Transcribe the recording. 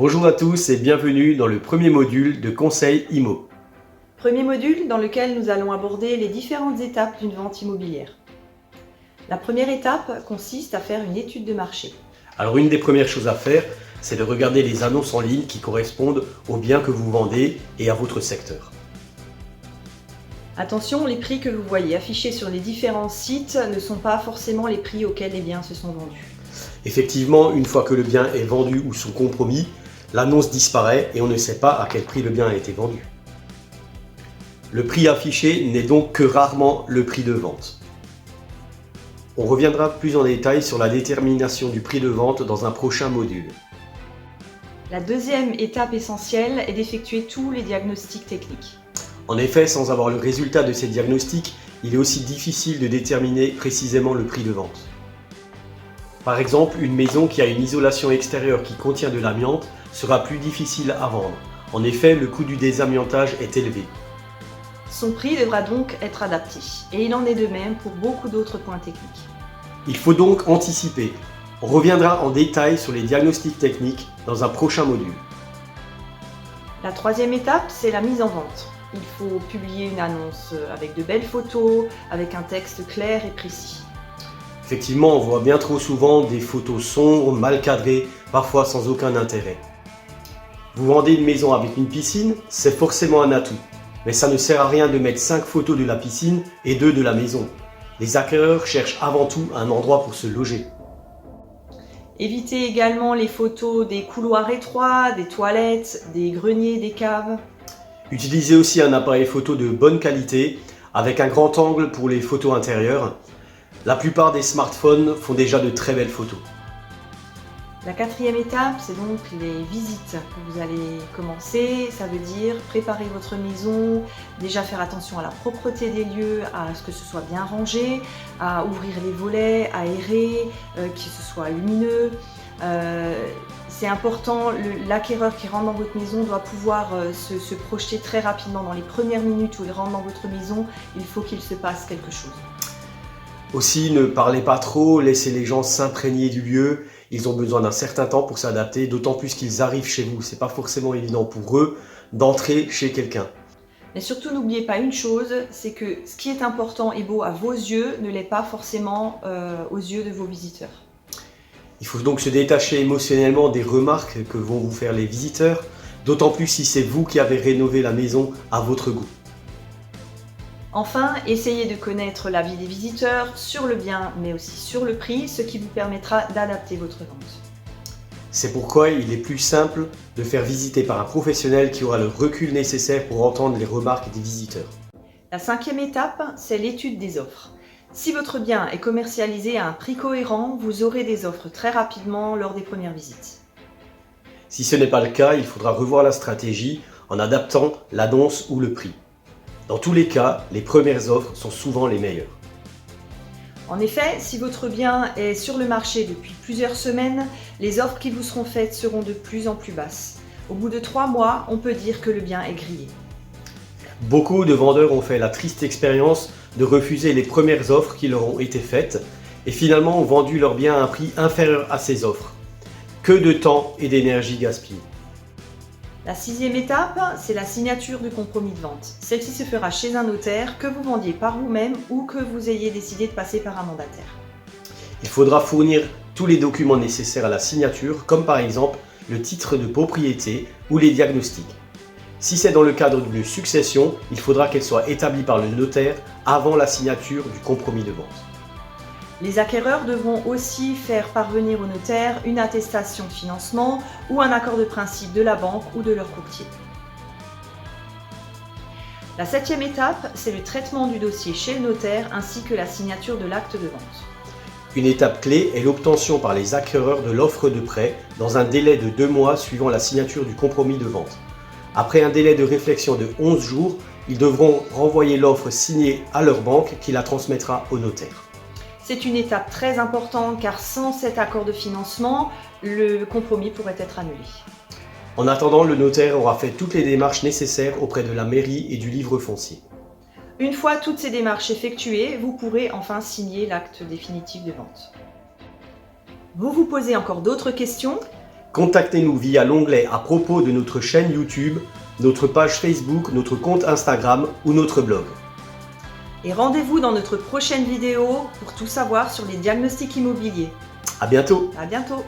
Bonjour à tous et bienvenue dans le premier module de Conseil IMO. Premier module dans lequel nous allons aborder les différentes étapes d'une vente immobilière. La première étape consiste à faire une étude de marché. Alors une des premières choses à faire, c'est de regarder les annonces en ligne qui correspondent aux biens que vous vendez et à votre secteur. Attention, les prix que vous voyez affichés sur les différents sites ne sont pas forcément les prix auxquels les biens se sont vendus. Effectivement, une fois que le bien est vendu ou sous compromis, l'annonce disparaît et on ne sait pas à quel prix le bien a été vendu. Le prix affiché n'est donc que rarement le prix de vente. On reviendra plus en détail sur la détermination du prix de vente dans un prochain module. La deuxième étape essentielle est d'effectuer tous les diagnostics techniques. En effet, sans avoir le résultat de ces diagnostics, il est aussi difficile de déterminer précisément le prix de vente. Par exemple, une maison qui a une isolation extérieure qui contient de l'amiante sera plus difficile à vendre. En effet, le coût du désamiantage est élevé. Son prix devra donc être adapté, et il en est de même pour beaucoup d'autres points techniques. Il faut donc anticiper. On reviendra en détail sur les diagnostics techniques dans un prochain module. La troisième étape, c'est la mise en vente. Il faut publier une annonce avec de belles photos, avec un texte clair et précis. Effectivement, on voit bien trop souvent des photos sombres, mal cadrées, parfois sans aucun intérêt. Vous vendez une maison avec une piscine, c'est forcément un atout. Mais ça ne sert à rien de mettre 5 photos de la piscine et 2 de la maison. Les acquéreurs cherchent avant tout un endroit pour se loger. Évitez également les photos des couloirs étroits, des toilettes, des greniers, des caves. Utilisez aussi un appareil photo de bonne qualité avec un grand angle pour les photos intérieures. La plupart des smartphones font déjà de très belles photos. La quatrième étape, c'est donc les visites que vous allez commencer. Ça veut dire préparer votre maison, déjà faire attention à la propreté des lieux, à ce que ce soit bien rangé, à ouvrir les volets, aérer, que ce soit lumineux. C'est important, l'acquéreur qui rentre dans votre maison doit pouvoir se projeter très rapidement. Dans les premières minutes où il rentre dans votre maison, il faut qu'il se passe quelque chose. Aussi, ne parlez pas trop, laissez les gens s'imprégner du lieu. Ils ont besoin d'un certain temps pour s'adapter, d'autant plus qu'ils arrivent chez vous. C'est pas forcément évident pour eux d'entrer chez quelqu'un. Mais surtout, n'oubliez pas une chose, c'est que ce qui est important et beau à vos yeux ne l'est pas forcément aux yeux de vos visiteurs. Il faut donc se détacher émotionnellement des remarques que vont vous faire les visiteurs, d'autant plus si c'est vous qui avez rénové la maison à votre goût. Enfin, essayez de connaître l'avis des visiteurs sur le bien, mais aussi sur le prix, ce qui vous permettra d'adapter votre vente. C'est pourquoi il est plus simple de faire visiter par un professionnel qui aura le recul nécessaire pour entendre les remarques des visiteurs. La cinquième étape, c'est l'étude des offres. Si votre bien est commercialisé à un prix cohérent, vous aurez des offres très rapidement lors des premières visites. Si ce n'est pas le cas, il faudra revoir la stratégie en adaptant l'annonce ou le prix. Dans tous les cas, les premières offres sont souvent les meilleures. En effet, si votre bien est sur le marché depuis plusieurs semaines, les offres qui vous seront faites seront de plus en plus basses. Au bout de 3 mois, on peut dire que le bien est grillé. Beaucoup de vendeurs ont fait la triste expérience de refuser les premières offres qui leur ont été faites et finalement ont vendu leur bien à un prix inférieur à ces offres. Que de temps et d'énergie gaspillés. La sixième étape, c'est la signature du compromis de vente. Celle-ci se fera chez un notaire, que vous vendiez par vous-même ou que vous ayez décidé de passer par un mandataire. Il faudra fournir tous les documents nécessaires à la signature, comme par exemple le titre de propriété ou les diagnostics. Si c'est dans le cadre d'une succession, il faudra qu'elle soit établie par le notaire avant la signature du compromis de vente. Les acquéreurs devront aussi faire parvenir au notaire une attestation de financement ou un accord de principe de la banque ou de leur courtier. La septième étape, c'est le traitement du dossier chez le notaire ainsi que la signature de l'acte de vente. Une étape clé est l'obtention par les acquéreurs de l'offre de prêt dans un délai de 2 mois suivant la signature du compromis de vente. Après un délai de réflexion de 11 jours, ils devront renvoyer l'offre signée à leur banque qui la transmettra au notaire. C'est une étape très importante car sans cet accord de financement, le compromis pourrait être annulé. En attendant, le notaire aura fait toutes les démarches nécessaires auprès de la mairie et du livre foncier. Une fois toutes ces démarches effectuées, vous pourrez enfin signer l'acte définitif de vente. Vous vous posez encore d'autres questions ? Contactez-nous via l'onglet à propos de notre chaîne YouTube, notre page Facebook, notre compte Instagram ou notre blog. Et rendez-vous dans notre prochaine vidéo pour tout savoir sur les diagnostics immobiliers. À bientôt! À bientôt!